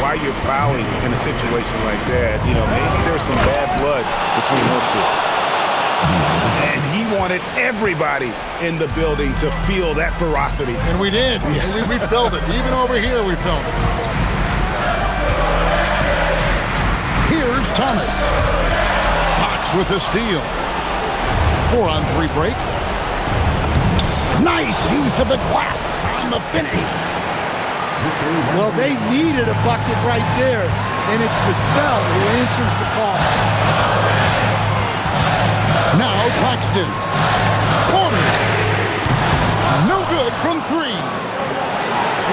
why you're fouling in a situation like that. You know, maybe there's some bad blood between those two. And he wanted everybody in the building to feel that ferocity. And we did. Yeah. We felt it. Even over here, we felt it. Here's Thomas. Fox with the steal. 4-on-3 break. Nice use of the glass on the finish. Well, they needed a bucket right there, and it's Vassell who answers the call. Now Claxton. Corner. No good from 3.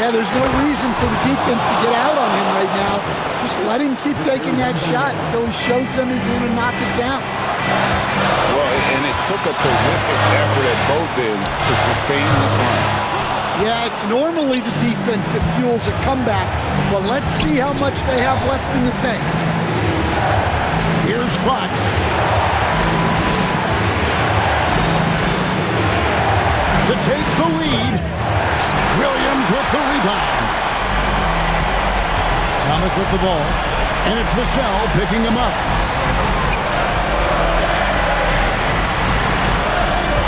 Yeah, there's no reason for the defense to get out on him right now. Just let him keep taking that shot until he shows them he's going to knock it down. Well, and it took a terrific effort at both ends to sustain this run. Yeah, it's normally the defense that fuels a comeback, but let's see how much they have left in the tank. Here's Fox. To take the lead. Williams with the rebound. Thomas with the ball. And it's Vassell picking him up.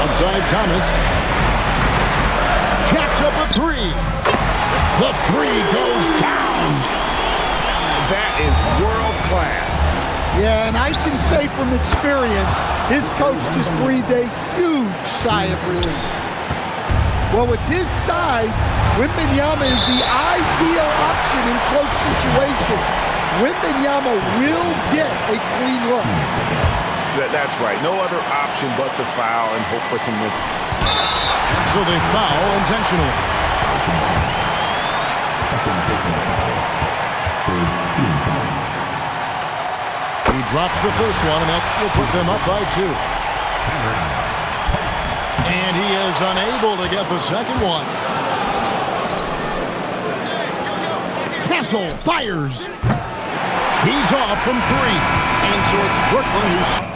Outside Thomas. Jacks up a 3. The 3 goes down. That is world class. Yeah, and I can say from experience, his coach just breathed a huge sigh of relief. Well, with his size, Wembanyama is the ideal option in close situations. Wembanyama will get a clean look. That's right. No other option but to foul and hope for some misses. So they foul intentionally. He drops the first one, and that will put them up by 2. And he is unable to get the second one. Castle fires. He's off from 3. And so it's Brooklyn who's...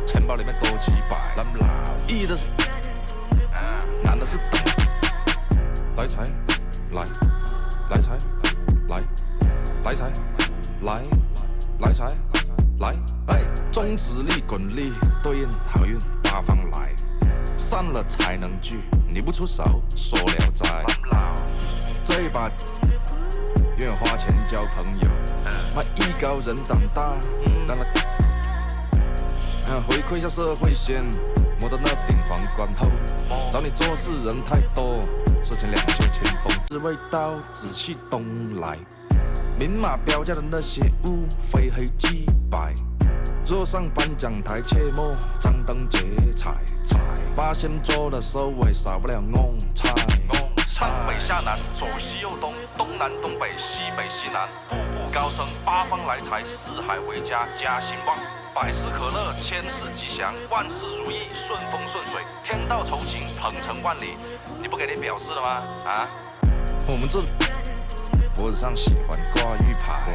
钱包里面多几百，易的是，难的是等。来财，来，来财，来，来财，来，来财，来，哎，中指力滚力对应好运八方来，散了才能聚，你不出手说了斋。这一把愿花钱交朋友，那艺高人胆大，让他。回馈下社会先，摸到那顶皇冠后，找你做事人太多，事前2袖清风，是味道仔细东来，明码标价的那些物非黑即白，若上颁奖台切莫张灯结彩，八仙桌的收尾少不了翁菜。上北下南，左西右东，东南东北，西北西南，步步高升，八方来财，四海为家，家兴旺。百事可乐，千事吉祥，万事如意，顺风顺水，天道酬勤，鹏程万里。你不给点表示了吗？啊，我们这脖子上喜欢挂玉牌，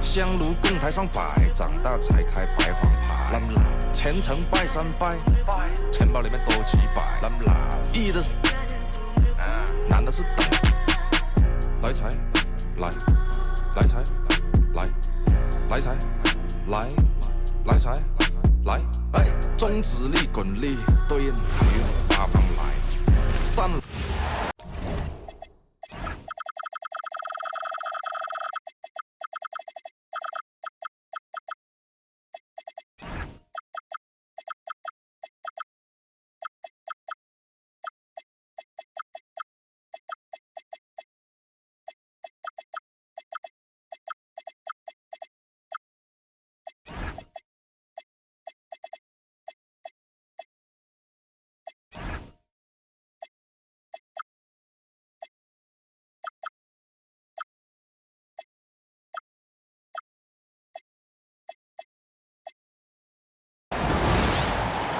香炉供台上摆，长大才开白黄牌。虔诚拜3拜，钱包里面多几百。易的是，难的是等。来财，来，来财，来，来财，来。来财，来，哎，中指力滚力对应好运八方来，散了。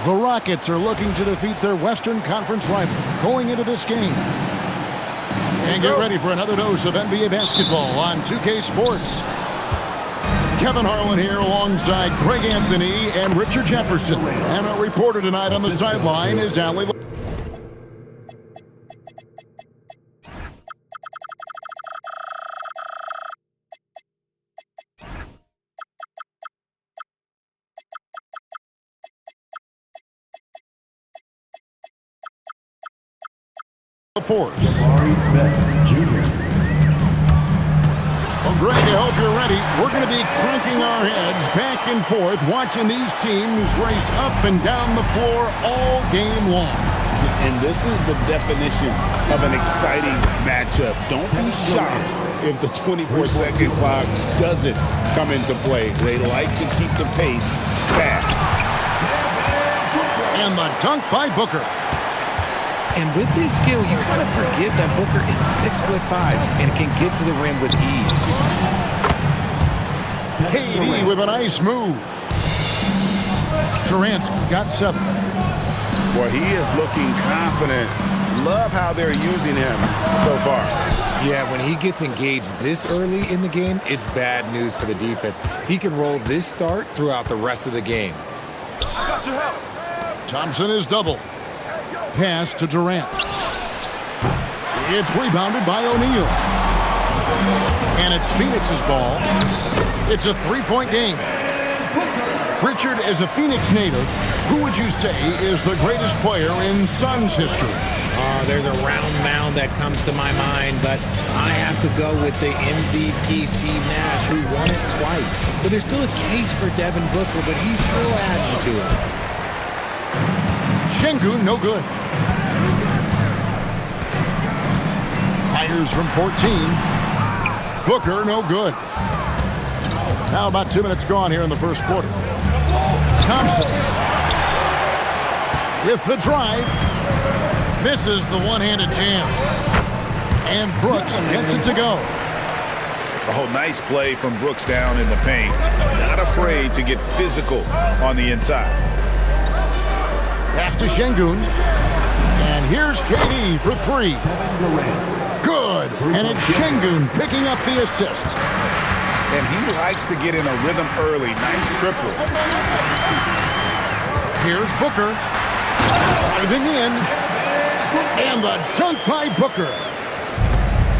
The Rockets are looking to defeat their Western Conference rival going into this game. And get ready for another dose of NBA basketball on 2K Sports. Kevin Harlan here alongside Greg Anthony and Richard Jefferson. And our reporter tonight on the sideline is Allie. force. Jabari Smith, Jr. Well, Greg, I hope you're ready. We're going to be cranking our heads back and forth, watching these teams race up and down the floor all game long. And this is the definition of an exciting matchup. Don't be shocked if the 24-second clock doesn't come into play. They like to keep the pace fast. And the dunk by Booker. And with his skill, you kind of forget that Booker is 6'5" and can get to the rim with ease. KD with a nice move. Durant's got 7. Well, he is looking confident. Love how they're using him so far. Yeah, when he gets engaged this early in the game, it's bad news for the defense. He can roll this start throughout the rest of the game. Thompson is double. Pass to Durant. It's rebounded by O'Neal. And it's Phoenix's ball. It's a 3-point game. Richard, as a Phoenix native, who would you say is the greatest player in Suns history? There's a round mound that comes to my mind, but I have to go with the MVP Steve Nash, who won it twice. But there's still a case for Devin Booker, but he's still adding to it. Şengün, no good. Fires from 14. Booker, no good. Now about 2 minutes gone here in the first quarter. Thompson with the drive. Misses the one-handed jam. And Brooks gets it to go. Oh, nice play from Brooks down in the paint. Not afraid to get physical on the inside. Pass to Şengün. And here's KD for 3. Good. And it's Şengün picking up the assist. And he likes to get in a rhythm early. Nice triple. Here's Booker. Driving in. And the dunk by Booker.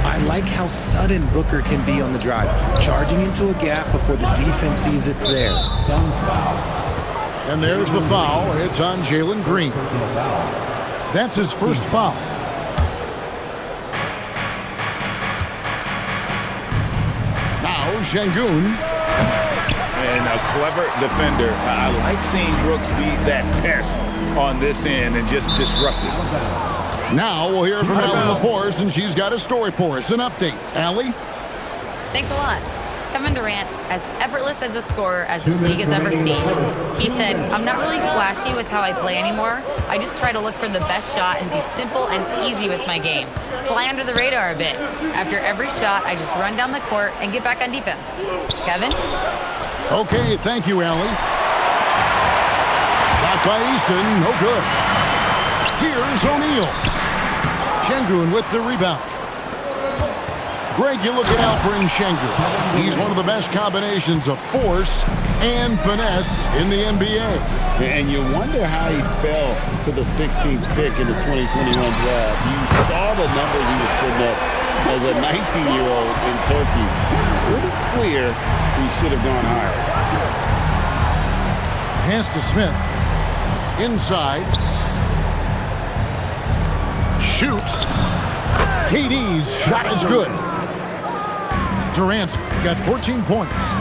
I like how sudden Booker can be on the drive, charging into a gap before the defense sees it's there. Suns foul. And there's the foul. It's on Jalen Green. That's his first foul. Now Şengün. And a clever defender. I like seeing Brooks be that pest on this end and just disrupt it. Now we'll hear from Allie LaForce, and she's got a story for us. An update. Allie? Thanks a lot. Kevin Durant, as effortless as a scorer as this league has ever seen, he said, "I'm not really flashy with how I play anymore. I just try to look for the best shot and be simple and easy with my game. Fly under the radar a bit. After every shot, I just run down the court and get back on defense." Kevin? Okay, thank you, Allie. Shot by Easton, no good. Here's O'Neal. Şengün with the rebound. Greg, you look at Alperen Şengün. He's one of the best combinations of force and finesse in the NBA. And you wonder how he fell to the 16th pick in the 2021 draft. You saw the numbers he was putting up as a 19-year-old in Turkey. Pretty clear he should have gone higher. Pass to Smith. Inside. Shoots. KD's shot is good. Durant's got 14 points.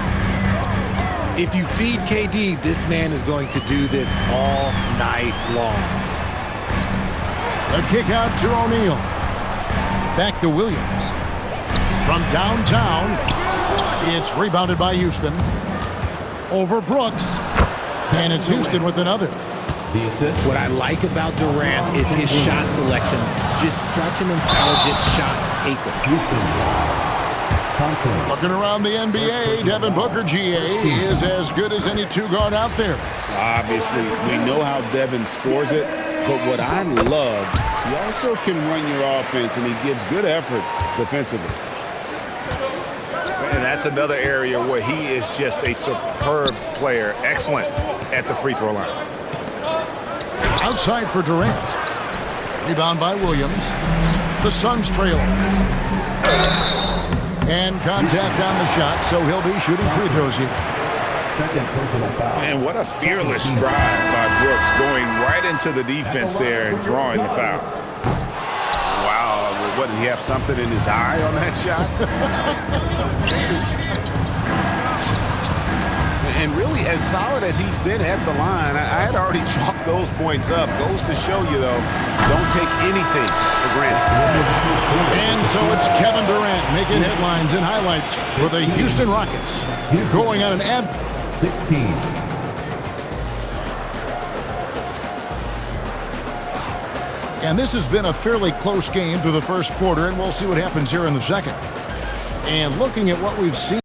If you feed KD, this man is going to do this all night long. A kick out to O'Neal. Back to Williams. From downtown, it's rebounded by Houston. Over Brooks. And it's Houston with another. The assist. What I like about Durant is his shot selection. Just such an intelligent shot taker. Houston. Thompson. Looking around the NBA, Devin Booker, GA, is as good as any two-guard out there. Obviously, we know how Devin scores it, but what I love, he also can run your offense, and he gives good effort defensively. And that's another area where he is just a superb player, excellent at the free throw line. Outside for Durant. Rebound by Williams. The Suns trailing. And contact on the shot, so he'll be shooting free throws here. Second personal foul. And what a fearless drive by Brooks, going right into the defense there and drawing the foul. Wow, What, did he have something in his eye on that shot? And really, as solid as he's been at the line, I had already chalked those points up. Goes to show you, though, don't take anything for granted. And so it's Kevin Durant making headlines and highlights for the Houston Rockets. Going on an 16. And this has been a fairly close game through the first quarter, and we'll see what happens here in the second. And looking at what we've seen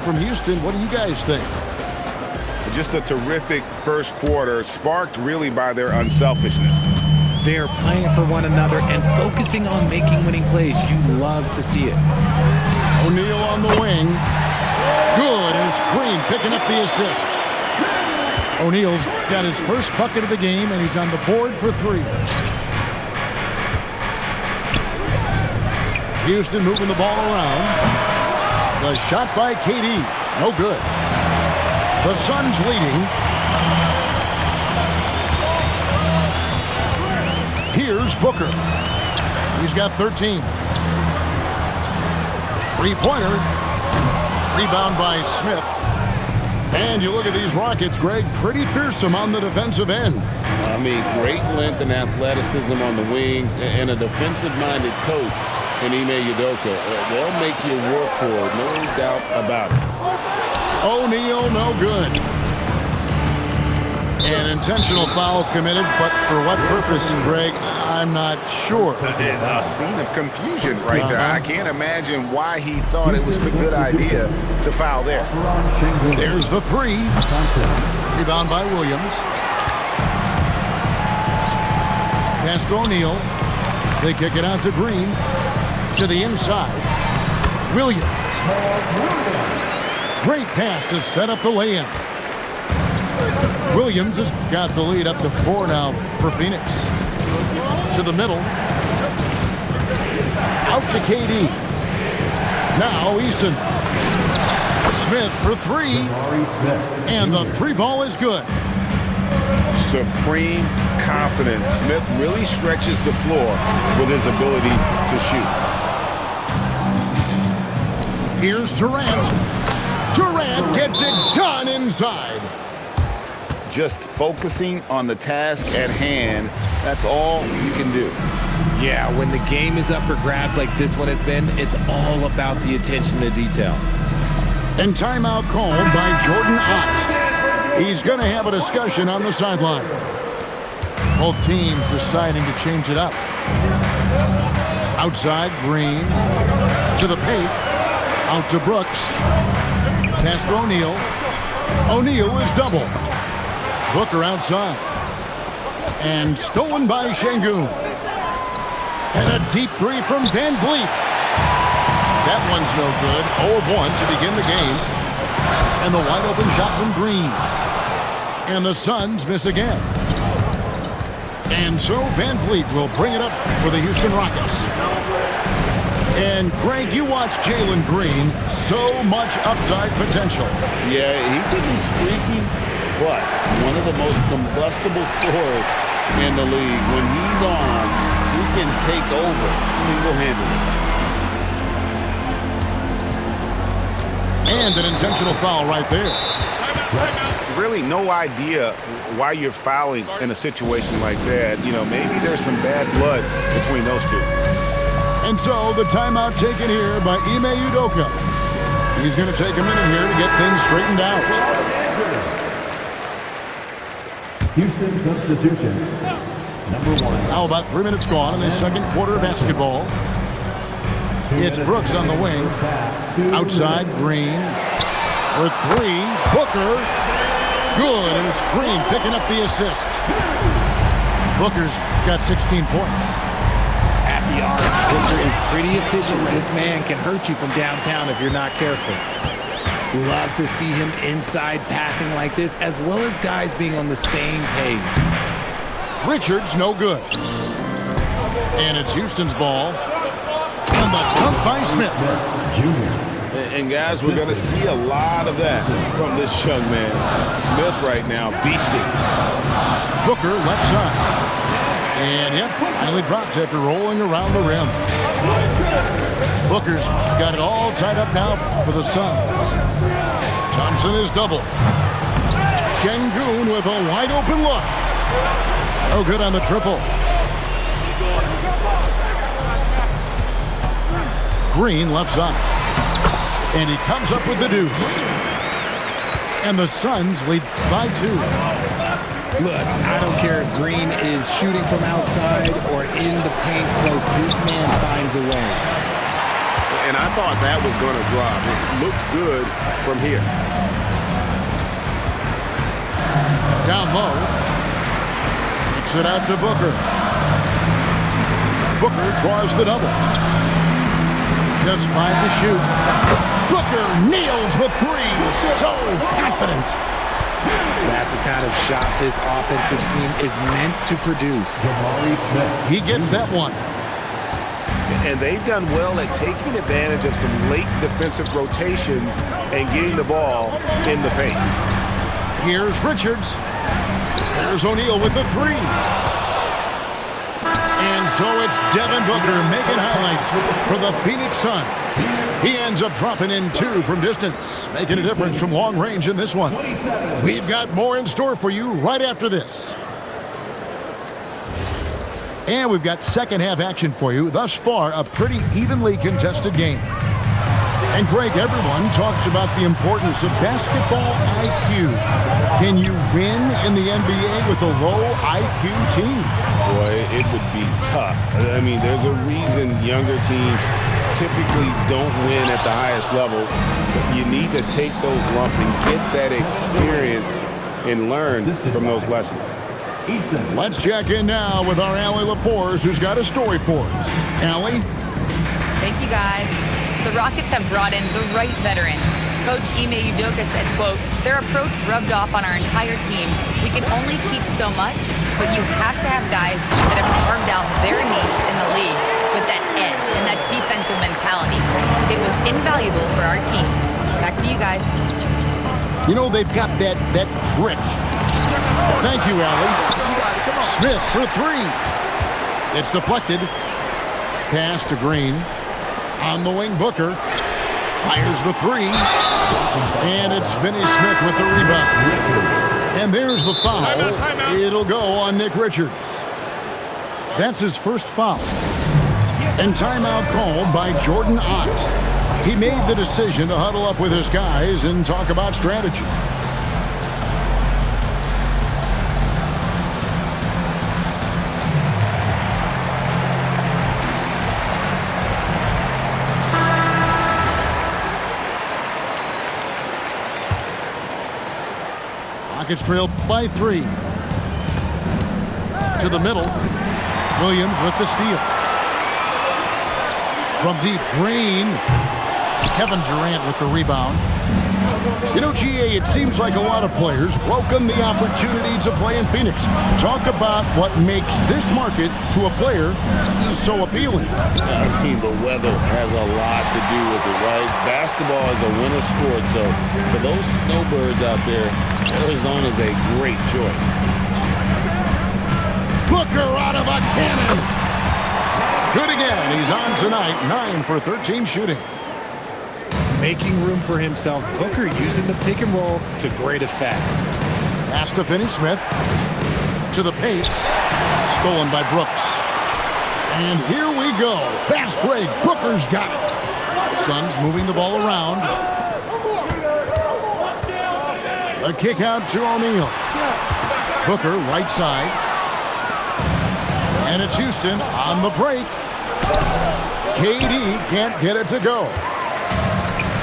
from Houston, what do you guys think? Just a terrific first quarter, sparked really by their unselfishness. They're playing for one another and focusing on making winning plays. You love to see it. O'Neal on the wing. Good, and it's Green picking up the assist. O'Neal's got his first bucket of the game, and he's on the board for 3. Houston moving the ball around. The shot by KD, no good. The Suns leading. Here's Booker. He's got 13. Three-pointer. Rebound by Smith. And you look at these Rockets, Greg, pretty fearsome on the defensive end. I mean, great length and athleticism on the wings, and a defensive-minded coach in Ime Udoka. They'll make you work for it, no doubt about it. O'Neal, no good. An intentional foul committed, but for what purpose, Greg, I'm not sure. A scene of confusion right there. I can't imagine why he thought it was a good idea to foul there. There's the 3. Rebound by Williams. Pass to O'Neal. They kick it out to Green. To the inside. Williams. Great pass to set up the lay-in. Williams has got the lead up to 4 now for Phoenix. To the middle. Out to KD. Now Easton. Smith for 3. And the 3 ball is good. Supreme confidence. Smith really stretches the floor with his ability to shoot. Here's Durant. Durant gets it done inside. Just focusing on the task at hand, that's all you can do. Yeah, when the game is up for grabs like this one has been, it's all about the attention to detail. And timeout called by Jordan Ott. He's going to have a discussion on the sideline. Both teams deciding to change it up. Outside, Green. To the paint. Out to Brooks. Pass to O'Neal. O'Neal is double. Booker outside. And stolen by Şengün. And a deep 3 from Van Vliet. That one's no good. 0-1 to begin the game. And the wide open shot from Green. And the Suns miss again. And so Van Vliet will bring it up for the Houston Rockets. And Greg, you watch Jalen Green. So much upside potential. Yeah, he could be streaky, but one of the most combustible scorers in the league. When he's on, he can take over single-handedly. And an intentional foul right there. Really no idea why you're fouling in a situation like that. You know, maybe there's some bad blood between those two. And so the timeout taken here by Ime Udoka. He's going to take a minute here to get things straightened out. Houston substitution. Number 1. Now about 3 minutes gone in the second quarter of basketball. It's Brooks on the wing. Outside, Green. For 3, Booker. Good, and it's Green picking up the assist. Booker's got 16 points. At the arc, Booker is pretty efficient. This man can hurt you from downtown if you're not careful. Love to see him inside passing like this, as well as guys being on the same page. Richards, no good. And it's Houston's ball. And the dunk by Smith. And guys, we're going to see a lot of that from this young man. Smith right now, beasting. Booker left side. And yep, finally drops after rolling around the rim. Booker's got it all tied up now for the Suns. Thompson is double. Şengün with a wide open look. No good on the triple. Green left side. And he comes up with the deuce. And the Suns lead by 2. Look, I don't care if Green is shooting from outside or in the paint close. This man finds a way. And I thought that was going to drop. It looked good from here. Down low. Kicks it out to Booker. Booker draws the double. Just 5 to shoot. Booker nails the 3. So confident. That's the kind of shot this offensive scheme is meant to produce. He gets that one. And they've done well at taking advantage of some late defensive rotations and getting the ball in the paint. Here's Richards. There's O'Neal with the 3. And so it's Devin Booker making highlights for the Phoenix Suns. He ends up dropping in 2 from distance, making a difference from long range in this one. We've got more in store for you right after this. And we've got second half action for you. Thus far, a pretty evenly contested game. And Greg, everyone talks about the importance of basketball IQ. Can you win in the NBA with a low IQ team? Boy, it would be tough. I mean, there's a reason younger teams typically don't win at the highest level. But you need to take those lumps and get that experience and learn from those lessons. Let's check in now with our Allie LaForce, who's got a story for us. Allie? Thank you, guys. The Rockets have brought in the right veterans. Coach Ime Udoka said, quote, their approach rubbed off on our entire team. We can only teach so much, but you have to have guys that have carved out their niche in the league with that edge and that defensive mentality. It was invaluable for our team. Back to you guys. You know, they've got that grit. Thank you, Allie. Smith for 3. It's deflected. Pass to Green. On the wing, Booker fires the 3. And it's Vinny Smith with the rebound. And there's the foul. It'll go on Nick Richards. That's his first foul. And timeout called by Jordan Ott. He made the decision to huddle up with his guys and talk about strategy. Rockets trail by 3. To the middle. Williams with the steal. From deep, Green. Kevin Durant with the rebound. You know, GA, it seems like a lot of players welcome the opportunity to play in Phoenix. Talk about what makes this market to a player so appealing. I mean, the weather has a lot to do with it, right? Basketball is a winter sport, so for those snowbirds out there, Arizona is a great choice. Booker out of a cannon. Good again. He's on tonight. 9 for 13 shooting. Making room for himself. Booker using the pick and roll to great effect. Pass to Finney Smith. To the paint. Stolen by Brooks. And here we go. Fast break. Booker's got it. Suns moving the ball around. A kick out to O'Neal. Booker right side. And it's Houston on the break. KD can't get it to go.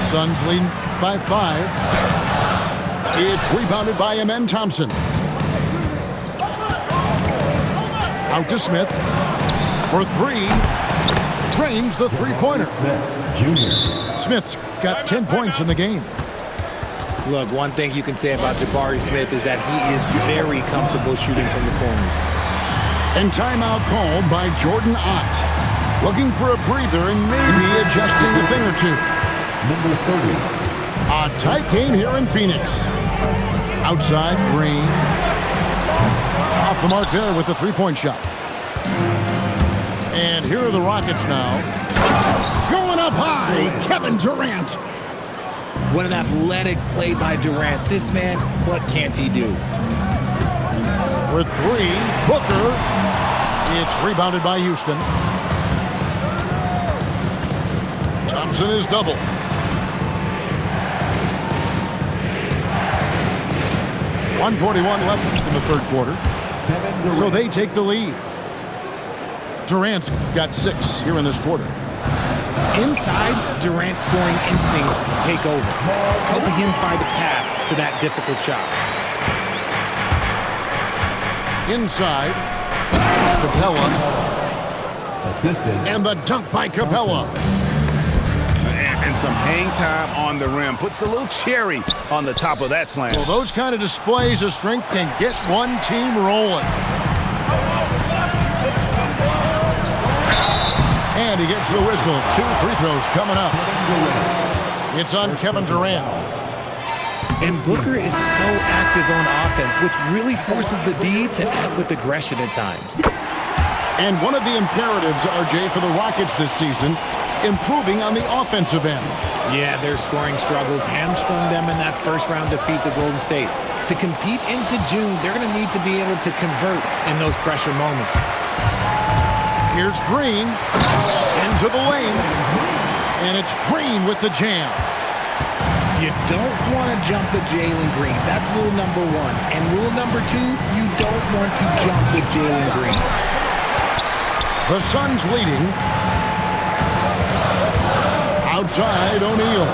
Suns lead by 5. It's rebounded by Amen Thompson. Out to Smith for 3. Drains the three-pointer. Smith's got 10 points in the game. Look, one thing you can say about Jabari Smith is that he is very comfortable shooting from the corners. And timeout called by Jordan Ott. Looking for a breather and maybe adjusting a thing or two. Number 30. A tight game here in Phoenix. Outside, Green. Off the mark there with the three-point shot. And here are the Rockets now. Going up high, Kevin Durant. What an athletic play by Durant. This man, what can't he do? With 3, Booker. It's rebounded by Houston. Thompson is double. .141 left in the third quarter. So they take the lead. Durant's got 6 here in this quarter. Inside, Durant's scoring instincts take over, helping him find a path to that difficult shot. Inside, Capella. Assisted. And the dunk by Capella. And some hang time on the rim. Puts a little cherry on the top of that slam. Well, those kind of displays of strength can get one team rolling. And he gets the whistle. 2 free throws coming up. It's on Kevin Durant. And Booker is so active on offense, which really forces the D to act with aggression at times. And one of the imperatives, RJ, for the Rockets this season, improving on the offensive end. Yeah, their scoring struggles hamstrung them in that first-round defeat to Golden State. To compete into June, they're going to need to be able to convert in those pressure moments. Here's Green into the lane, and it's Green with the jam. You don't want to jump at Jalen Green. That's rule number 1. And rule number 2, you don't want to jump at Jalen Green. The Suns leading. Outside, O'Neal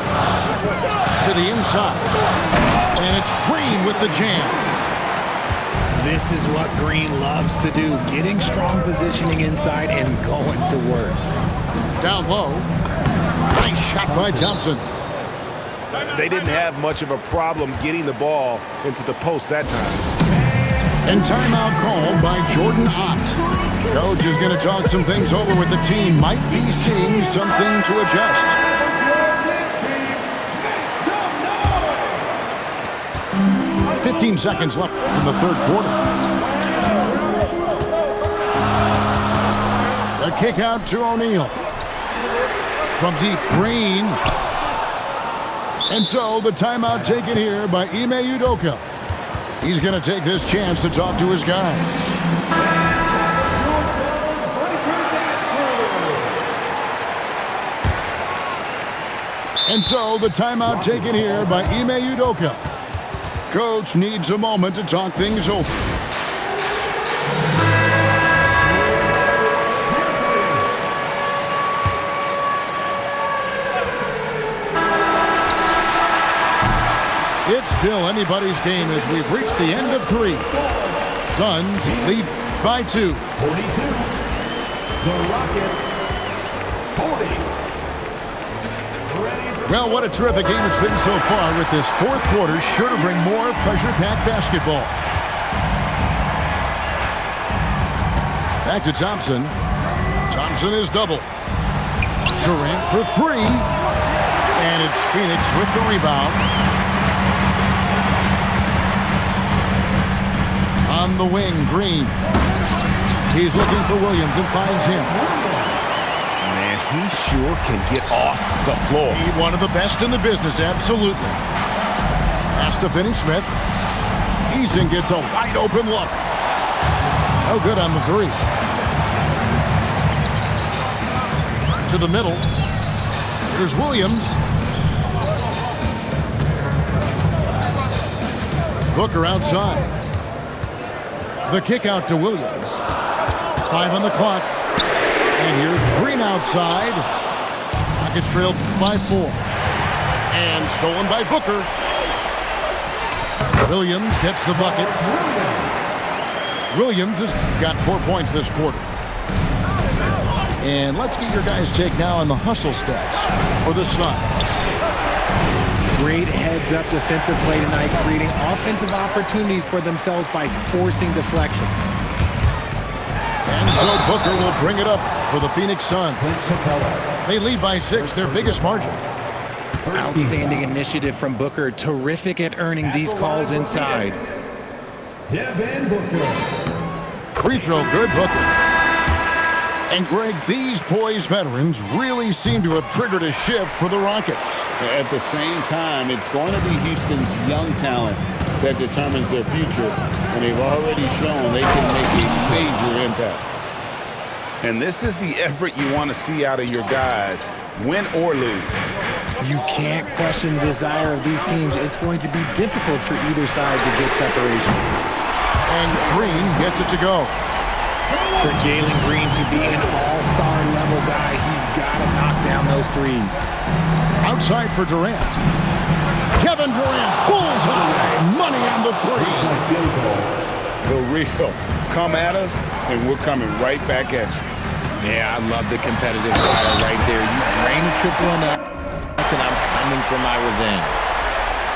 to the inside, and it's Green with the jam. This is what Green loves to do, getting strong positioning inside and going to work. Down low. Nice shot by Thompson. They didn't have much of a problem getting the ball into the post that time. And timeout called by Jordan Ott. Coach is going to talk some things over with the team. Might be seeing something to adjust. 15 seconds left in the third quarter. A kick out to O'Neal. From deep, Green. And so the timeout taken here by Ime Udoka. He's going to take this chance to talk to his guys. And so the timeout taken here by Ime Udoka. Coach needs a moment to talk things over. It's still anybody's game as we've reached the end of 3. Suns lead by 2. 42. The Rockets, 40. Well, what a terrific game it's been so far, with this fourth quarter sure to bring more pressure-packed basketball. Back to Thompson. Thompson is double. Durant for 3. And it's Phoenix with the rebound. On the wing, Green. He's looking for Williams and finds him. He sure can get off the floor. He's one of the best in the business, absolutely. Pass to Finney-Smith. Eason gets a wide open look. No good on the 3. To the middle. Here's Williams. Booker outside. The kick out to Williams. 5 on the clock. And here's Green outside. Rockets trailed by 4. And stolen by Booker. Williams gets the bucket. Williams has got 4 points this quarter. And let's get your guys' take now on the hustle stats for the Suns. Great heads-up defensive play tonight, creating offensive opportunities for themselves by forcing deflections. And so Booker will bring it up for the Phoenix Suns. They lead by 6, their biggest margin. Outstanding initiative from Booker. Terrific at earning these calls inside. Devin Booker. Free throw, good, Booker. And Greg, these poised veterans really seem to have triggered a shift for the Rockets. At the same time, it's going to be Houston's young talent that determines their future, and they've already shown they can make a major impact. And this is the effort you want to see out of your guys, win or lose. You can't question the desire of these teams. It's going to be difficult for either side to get separation. And Green gets it to go. For Jalen Green to be an all-star level guy, he's got to knock down those threes. Outside for Durant. Kevin Durant, bullseye, money on the three. The real, come at us, and we're coming right back at you. Yeah, I love the competitive fire right there. You drain a triple on us, and I'm coming for my revenge.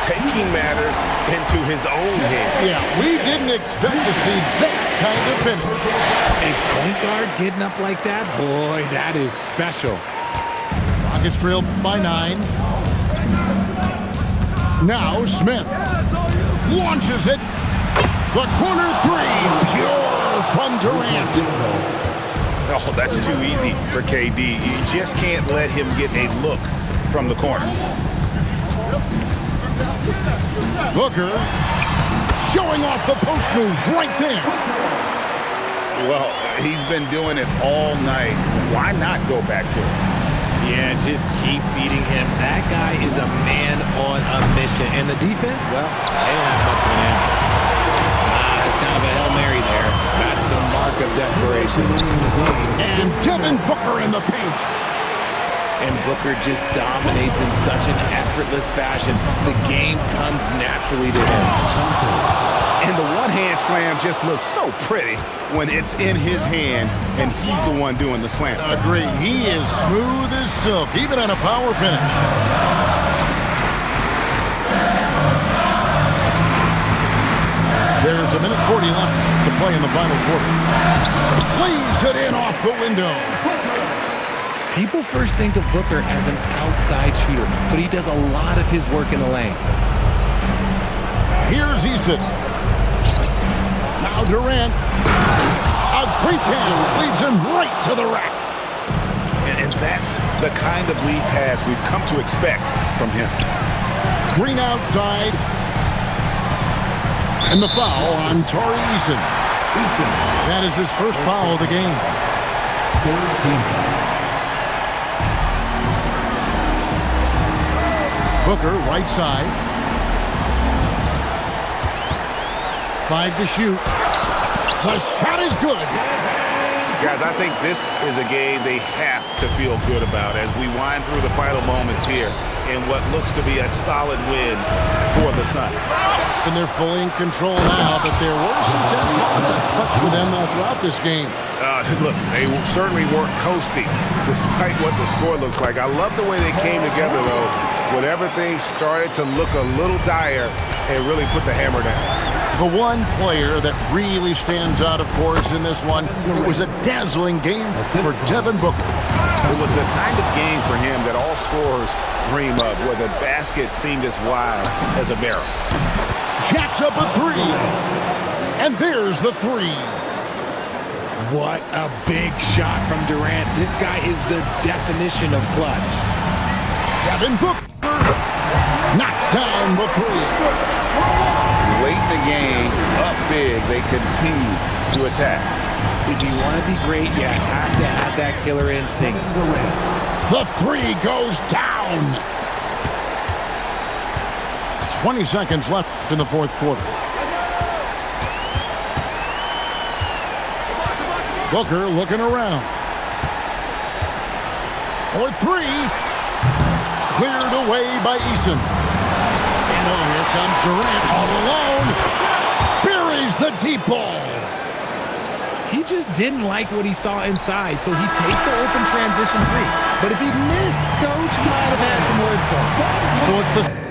Taking matters into his own hands. Yeah, we didn't expect to see that kind of finish. A point guard getting up like that, boy, that is special. Rockets trailed by 9. Now Smith launches it. The corner three, pure from Durant. Oh, that's too easy for KD. You just can't let him get a look from the corner. Booker showing off the post moves right there. Well, he's been doing it all night. Why not go back to it? Yeah, just keep feeding him. That guy is a man on a mission. And the defense, well, they don't have much of an answer. It's kind of a Hail Mary there. That's the mark of desperation. And Devin Booker in the paint. And Booker just dominates in such an effortless fashion. The game comes naturally to him. And the one-hand slam just looks so pretty when it's in his hand and he's the one doing the slam. Agreed. He is smooth as silk, even on a power finish. There's a minute 40 left to play in the final quarter. Plays it in off the window. People first think of Booker as an outside shooter, but he does a lot of his work in the lane. Here's Eason. Now Durant. A great pass leads him right to the rack. And that's the kind of lead pass we've come to expect from him. Green outside. And the foul on Tari Eason. That is his first foul of the game. 13. Booker, right side. 5 to shoot. The shot is good. Guys, I think this is a game they have to feel good about as we wind through the final moments here in what looks to be a solid win for the Suns. And they're fully in control now, but there were some tense moments, I thought, for them throughout this game. Listen, they certainly weren't coasting despite what the score looks like. I love the way they came together, though, when everything started to look a little dire and really put the hammer down. The one player that really stands out, of course, in this one, it was a dazzling game for Devin Booker. It was the kind of game for him that all scorers dream of, where the basket seemed as wide as a barrel. Jacks up a three. And there's the three. What a big shot from Durant. This guy is the definition of clutch. Devin Booker knocks down the three. Late in the game, up big, they continue to attack. If you want to be great, you have to have that killer instinct. The three goes down. 20 seconds left in the fourth quarter. Booker looking around. For three. Cleared away by Eason. And oh, here comes Durant all alone. Buries the deep ball. He just didn't like what he saw inside, so he takes the open transition three. But if he missed, Coach might have had some words for him. So it's the